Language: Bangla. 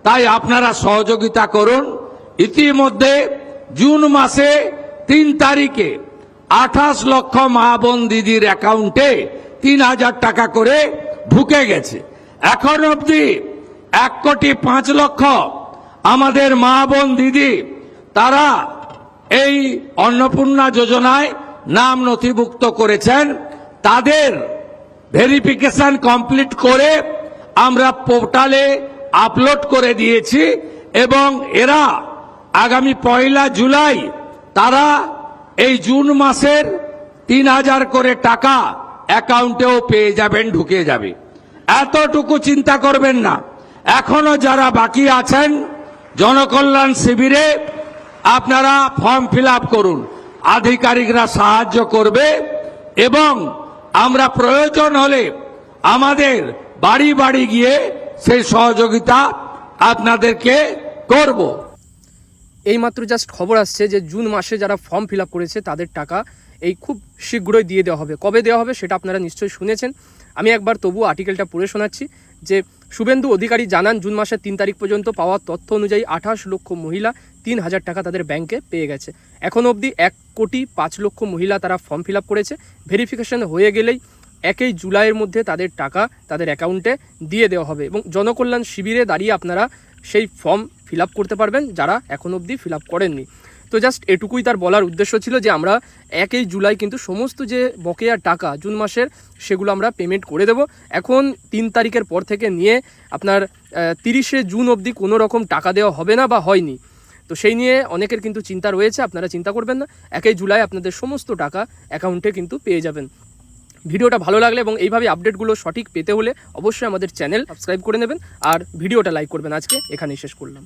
তাই আপনারা সহযোগিতা করুন। ইতিমধ্যে জুন মাসে 3 তারিখে 28 লক্ষ মা বোন দিদির অ্যাকাউন্টে 3000 টাকা করে ঢুকে গেছে। এখন অবধি 1,05,00,000 আমাদের মা বোন দিদি তারা এই অন্নপূর্ণা যোজনায় নাম নথিভুক্ত করেছেন। তাদের ভেরিফিকেশন কমপ্লিট করে আমরা পোর্টালে আপলোড করে দিয়েছি এবং এরা আগামী 1 জুলাই তারা এই জুন মাসের 3000 করে টাকা অ্যাকাউন্টেও পেয়ে যাবেন, ঢুকে যাবে। এতটুকু চিন্তা করবেন না। এখনো যারা বাকি আছেন জনকল্যাণ শিবিরে আপনারা ফর্ম ফিল আপ করুন, আধিকারিকরা সাহায্য করবে এবং আমরা প্রয়োজন হলে আমাদের বাড়ি বাড়ি গিয়ে সেই সহযোগিতা আপনাদেরকে করব। এইমাত্র জাস্ট খবর আসছে যে জুন মাসে যারা ফর্ম ফিল আপ করেছে তাদের টাকা এই খুব শীঘ্রই দিয়ে দেওয়া হবে। কবে দেওয়া হবে সেটা আপনারা নিশ্চয়ই শুনেছেন। আমি একবার তবু আর্টিকেলটা পড়ে শোনাচ্ছি যে শুভেন্দু অধিকারী জানান জুন মাসের 3 তারিখ পর্যন্ত পাওয়া তথ্য অনুযায়ী 28 লক্ষ মহিলা 3000 টাকা তাদের ব্যাংকে পেয়ে গেছে। এখন অবধি 1,05,00,000 মহিলা তারা ফর্ম ফিল আপ করেছে। ভেরিফিকেশন হয়ে গেলেই 1 জুলাইয়ের মধ্যে তাদের টাকা তাদের অ্যাকাউন্টে দিয়ে দেওয়া হবে এবং জনকল্যাণ শিবিরে দাঁড়িয়ে আপনারা সেই ফর্ম ফিল আপ করতে পারবেন যারা এখন অবধি ফিল আপ করেননি। তো জাস্ট এটুকুই তার বলার উদ্দেশ্য ছিল যে আমরা 1 জুলাই কিন্তু সমস্ত যে বকেয়া টাকা জুন মাসের সেগুলো আমরা পেমেন্ট করে দেব। এখন 3 তারিখের পর থেকে নিয়ে আপনার 30 জুন অবধি কোনো রকম টাকা দেওয়া হবে না বা হয়নি। তো সেই নিয়ে অনেকের কিন্তু চিন্তা রয়েছে, আপনারা চিন্তা করবেন না। 1 জুলাই আপনাদের সমস্ত টাকা অ্যাকাউন্টে কিন্তু পেয়ে যাবেন। ভিডিওটা ভালো লাগলে এবং এইভাবে আপডেটগুলো সঠিক পেতে হলে অবশ্যই আমাদের চ্যানেল সাবস্ক্রাইব করে নেবেন আর ভিডিওটা লাইক করবেন। আজকে এখানেই শেষ করলাম।